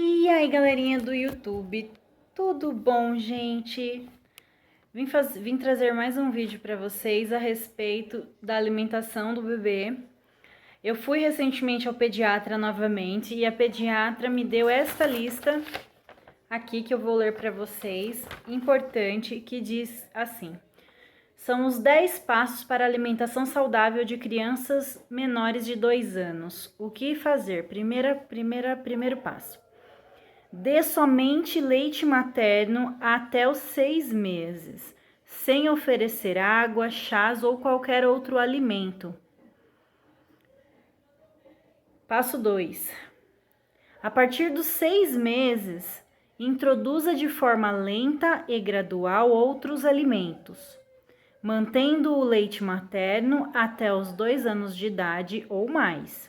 E aí, galerinha do YouTube, tudo bom, gente? Vim trazer mais um vídeo para vocês a respeito da alimentação do bebê. Eu fui recentemente ao pediatra novamente e a pediatra me deu esta lista aqui que eu vou ler para vocês, importante, que diz assim: são os 10 passos para a alimentação saudável de crianças menores de 2 anos. O que fazer? Primeiro passo. Dê somente leite materno até os 6 meses, sem oferecer água, chás ou qualquer outro alimento. Passo 2. A partir dos 6 meses, introduza de forma lenta e gradual outros alimentos, mantendo o leite materno até os 2 anos de idade ou mais.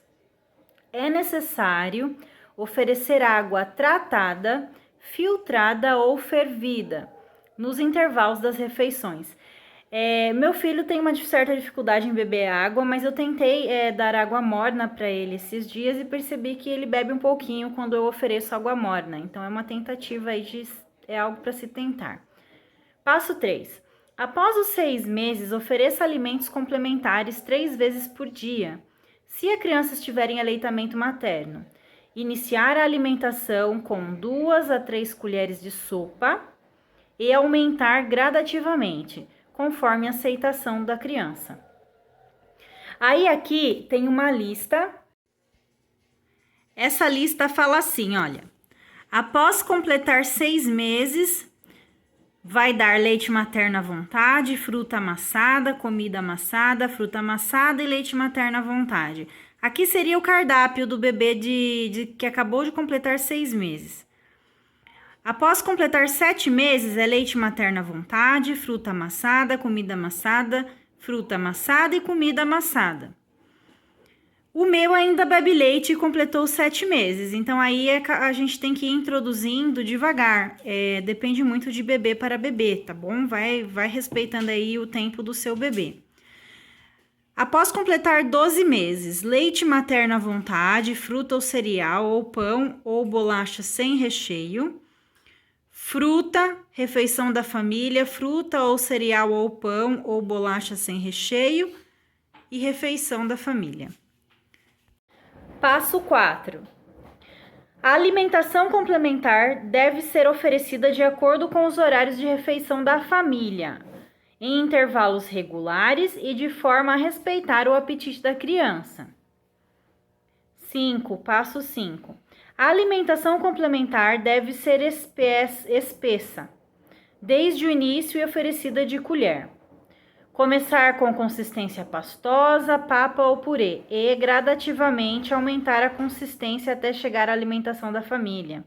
É necessário oferecer água tratada, filtrada ou fervida nos intervalos das refeições. Meu filho tem uma certa dificuldade em beber água, mas eu tentei dar água morna para ele esses dias e percebi que ele bebe um pouquinho quando eu ofereço água morna. Então é uma tentativa aí é algo para se tentar. Passo 3. Após os 6 meses, ofereça alimentos complementares 3 vezes por dia, se a criança estiver em aleitamento materno. Iniciar a alimentação com 2 a 3 colheres de sopa e aumentar gradativamente, conforme a aceitação da criança. Aí aqui tem uma lista. Essa lista fala assim, olha: após completar 6 meses, vai dar leite materno à vontade, fruta amassada, comida amassada, fruta amassada e leite materno à vontade. Aqui seria o cardápio do bebê que acabou de completar 6 meses. Após completar 7 meses, é leite materno à vontade, fruta amassada, comida amassada, fruta amassada e comida amassada. O meu ainda bebe leite e completou 7 meses, então aí a gente tem que ir introduzindo devagar, depende muito de bebê para bebê, tá bom? Vai respeitando aí o tempo do seu bebê. Após completar 12 meses, leite materno à vontade, fruta ou cereal, ou pão ou bolacha sem recheio. Fruta, refeição da família, fruta ou cereal ou pão ou bolacha sem recheio. E refeição da família. Passo 4. A alimentação complementar deve ser oferecida de acordo com os horários de refeição da família, em intervalos regulares e de forma a respeitar o apetite da criança. Passo 5. A alimentação complementar deve ser espessa, desde o início e oferecida de colher. Começar com consistência pastosa, papa ou purê e gradativamente aumentar a consistência até chegar à alimentação da família.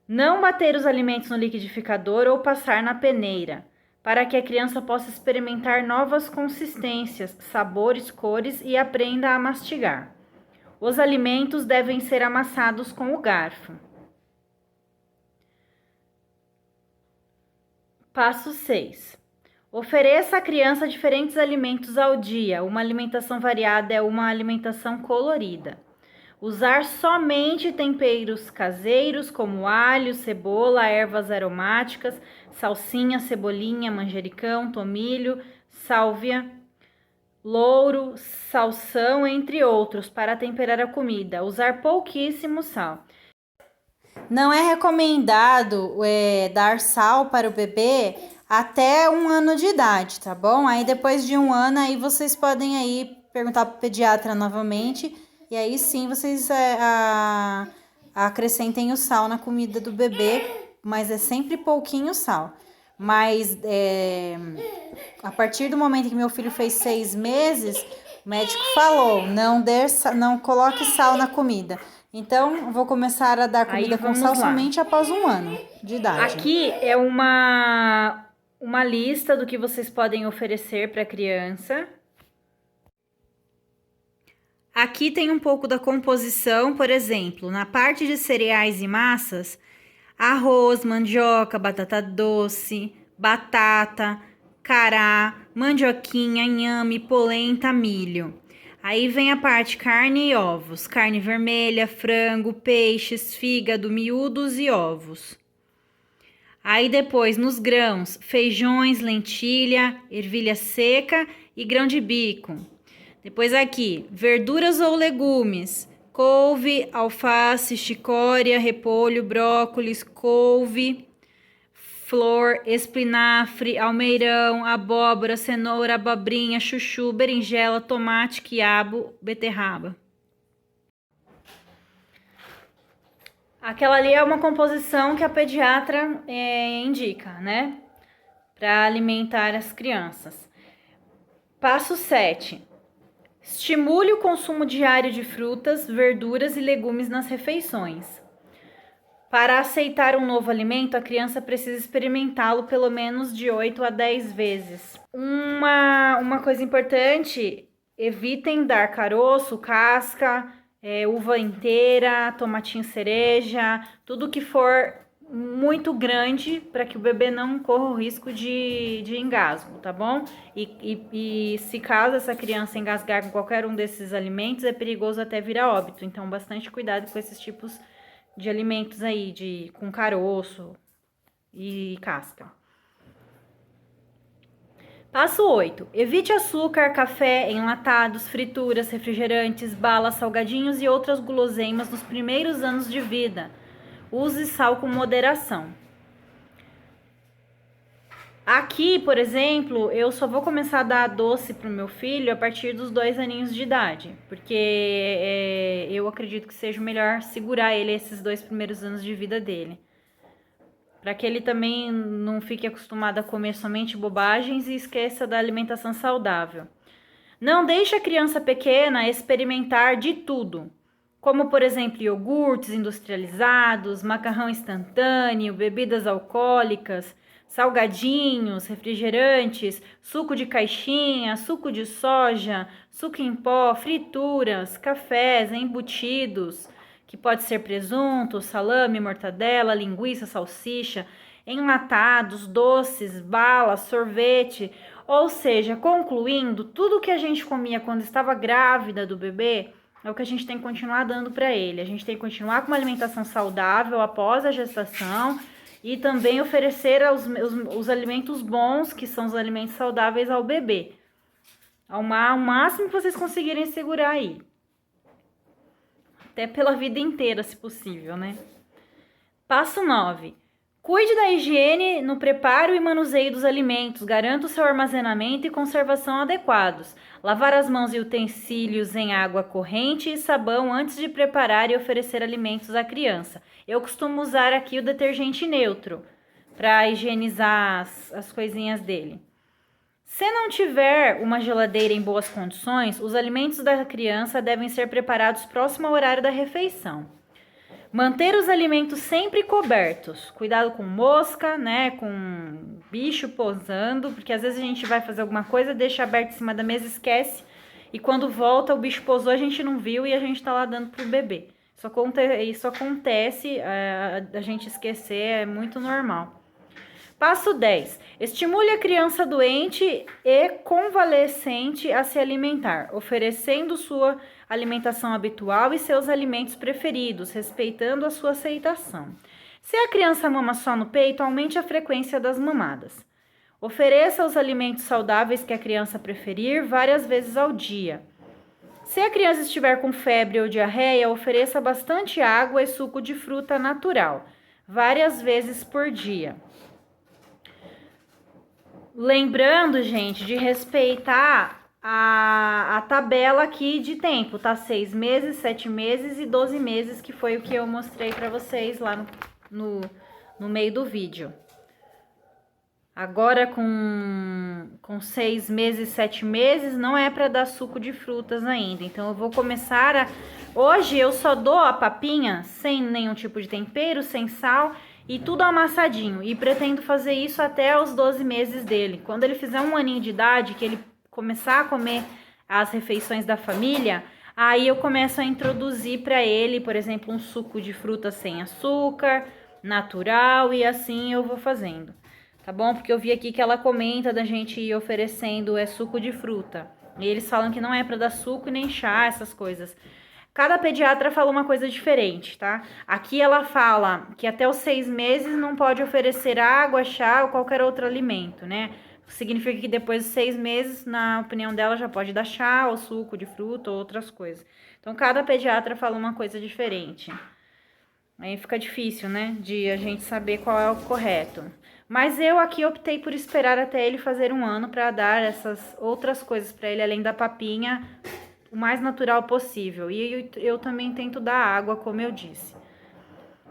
Não bater os alimentos no liquidificador ou passar na peneira, para que a criança possa experimentar novas consistências, sabores, cores e aprenda a mastigar. Os alimentos devem ser amassados com o garfo. Passo 6. Ofereça à criança diferentes alimentos ao dia. Uma alimentação variada é uma alimentação colorida. Usar somente temperos caseiros como alho, cebola, ervas aromáticas, salsinha, cebolinha, manjericão, tomilho, sálvia, louro, salsão, entre outros, para temperar a comida. Usar pouquíssimo sal. Não é recomendado dar sal para o bebê até 1 ano de idade, tá bom? Aí depois de 1 ano, aí vocês podem aí perguntar para o pediatra novamente, e aí sim vocês acrescentem o sal na comida do bebê, mas é sempre pouquinho sal. Mas a partir do momento que meu filho fez 6 meses, o médico falou, não coloque sal na comida. Então, vou começar a dar comida com sal somente após 1 ano de idade. Aqui é uma lista do que vocês podem oferecer para a criança. Aqui tem um pouco da composição, por exemplo, na parte de cereais e massas, arroz, mandioca, batata doce, batata, cará, mandioquinha, inhame, polenta, milho. Aí vem a parte carne e ovos. Carne vermelha, frango, peixes, fígado, miúdos e ovos. Aí depois, nos grãos, feijões, lentilha, ervilha seca e grão de bico. Depois aqui, verduras ou legumes, couve, alface, chicória, repolho, brócolis, couve, flor, espinafre, almeirão, abóbora, cenoura, abobrinha, chuchu, berinjela, tomate, quiabo, beterraba. Aquela ali é uma composição que a pediatra indica, né? Para alimentar as crianças. Passo 7. Estimule o consumo diário de frutas, verduras e legumes nas refeições. Para aceitar um novo alimento, a criança precisa experimentá-lo pelo menos de 8 a 10 vezes. Uma coisa importante, evitem dar caroço, casca, uva inteira, tomatinho cereja, tudo que for muito grande para que o bebê não corra o risco de engasgo, tá bom? E se caso essa criança engasgar com qualquer um desses alimentos, é perigoso até virar óbito. Então, bastante cuidado com esses tipos de alimentos aí, com caroço e casca. Passo 8. Evite açúcar, café, enlatados, frituras, refrigerantes, balas, salgadinhos e outras guloseimas nos primeiros anos de vida. Use sal com moderação. Aqui, por exemplo, eu só vou começar a dar doce pro meu filho a partir dos 2 aninhos de idade, porque eu acredito que seja melhor segurar ele esses 2 primeiros anos de vida dele, para que ele também não fique acostumado a comer somente bobagens e esqueça da alimentação saudável. Não deixe a criança pequena experimentar de tudo, como por exemplo iogurtes industrializados, macarrão instantâneo, bebidas alcoólicas, salgadinhos, refrigerantes, suco de caixinha, suco de soja, suco em pó, frituras, cafés, embutidos, que pode ser presunto, salame, mortadela, linguiça, salsicha, enlatados, doces, balas, sorvete. Ou seja, concluindo, tudo que a gente comia quando estava grávida do bebê é o que a gente tem que continuar dando para ele. A gente tem que continuar com uma alimentação saudável após a gestação e também oferecer os alimentos bons, que são os alimentos saudáveis ao bebê. Ao máximo que vocês conseguirem segurar aí. Até pela vida inteira, se possível, né? Passo 9. Cuide da higiene no preparo e manuseio dos alimentos. Garanta o seu armazenamento e conservação adequados. Lavar as mãos e utensílios em água corrente e sabão antes de preparar e oferecer alimentos à criança. Eu costumo usar aqui o detergente neutro para higienizar as coisinhas dele. Se não tiver uma geladeira em boas condições, os alimentos da criança devem ser preparados próximo ao horário da refeição. Manter os alimentos sempre cobertos. Cuidado com mosca, né? Com bicho pousando, porque às vezes a gente vai fazer alguma coisa, deixa aberto em cima da mesa, esquece. E quando volta, o bicho pousou, a gente não viu e a gente tá lá dando pro bebê. Isso acontece, a gente esquecer, é muito normal. Passo 10. Estimule a criança doente e convalescente a se alimentar, oferecendo sua alimentação habitual e seus alimentos preferidos, respeitando a sua aceitação. Se a criança mama só no peito, aumente a frequência das mamadas. Ofereça os alimentos saudáveis que a criança preferir várias vezes ao dia. Se a criança estiver com febre ou diarreia, ofereça bastante água e suco de fruta natural, várias vezes por dia. Lembrando, gente, de respeitar a tabela aqui de tempo, tá? 6 meses, 7 meses e 12 meses, que foi o que eu mostrei pra vocês lá no meio do vídeo. Agora, com 6 meses, 7 meses, não é pra dar suco de frutas ainda. Então, eu vou começar Hoje, eu só dou a papinha sem nenhum tipo de tempero, sem sal e tudo amassadinho. E pretendo fazer isso até os 12 meses dele. Quando ele fizer 1 aninho de idade, que ele começar a comer as refeições da família, aí eu começo a introduzir para ele, por exemplo, um suco de fruta sem açúcar, natural, e assim eu vou fazendo. Tá bom? Porque eu vi aqui que ela comenta da gente ir oferecendo suco de fruta. E eles falam que não é para dar suco e nem chá, essas coisas. Cada pediatra fala uma coisa diferente, tá? Aqui ela fala que até os 6 meses não pode oferecer água, chá ou qualquer outro alimento, né? Significa que depois dos 6 meses, na opinião dela, já pode dar chá ou suco de fruta ou outras coisas. Então, cada pediatra fala uma coisa diferente. Aí fica difícil, né, de a gente saber qual é o correto. Mas eu aqui optei por esperar até ele fazer 1 ano para dar essas outras coisas para ele, além da papinha, o mais natural possível. E eu também tento dar água, como eu disse.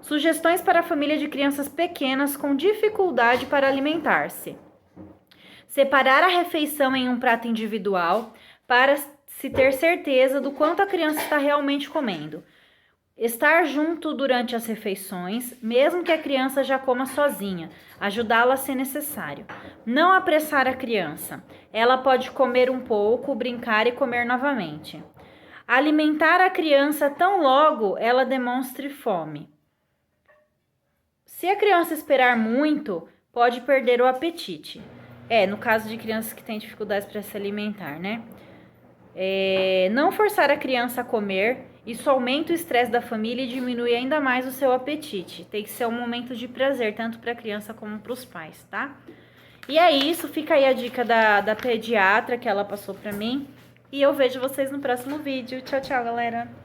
Sugestões para a família de crianças pequenas com dificuldade para alimentar-se. Separar a refeição em um prato individual para se ter certeza do quanto a criança está realmente comendo. Estar junto durante as refeições, mesmo que a criança já coma sozinha, ajudá-la se necessário. Não apressar a criança. Ela pode comer um pouco, brincar e comer novamente. Alimentar a criança tão logo ela demonstre fome. Se a criança esperar muito, pode perder o apetite. No caso de crianças que têm dificuldades para se alimentar, né? Não forçar a criança a comer. Isso aumenta o estresse da família e diminui ainda mais o seu apetite. Tem que ser um momento de prazer, tanto para a criança como para os pais, tá? E é isso, fica aí a dica da pediatra que ela passou para mim. E eu vejo vocês no próximo vídeo. Tchau, tchau, galera!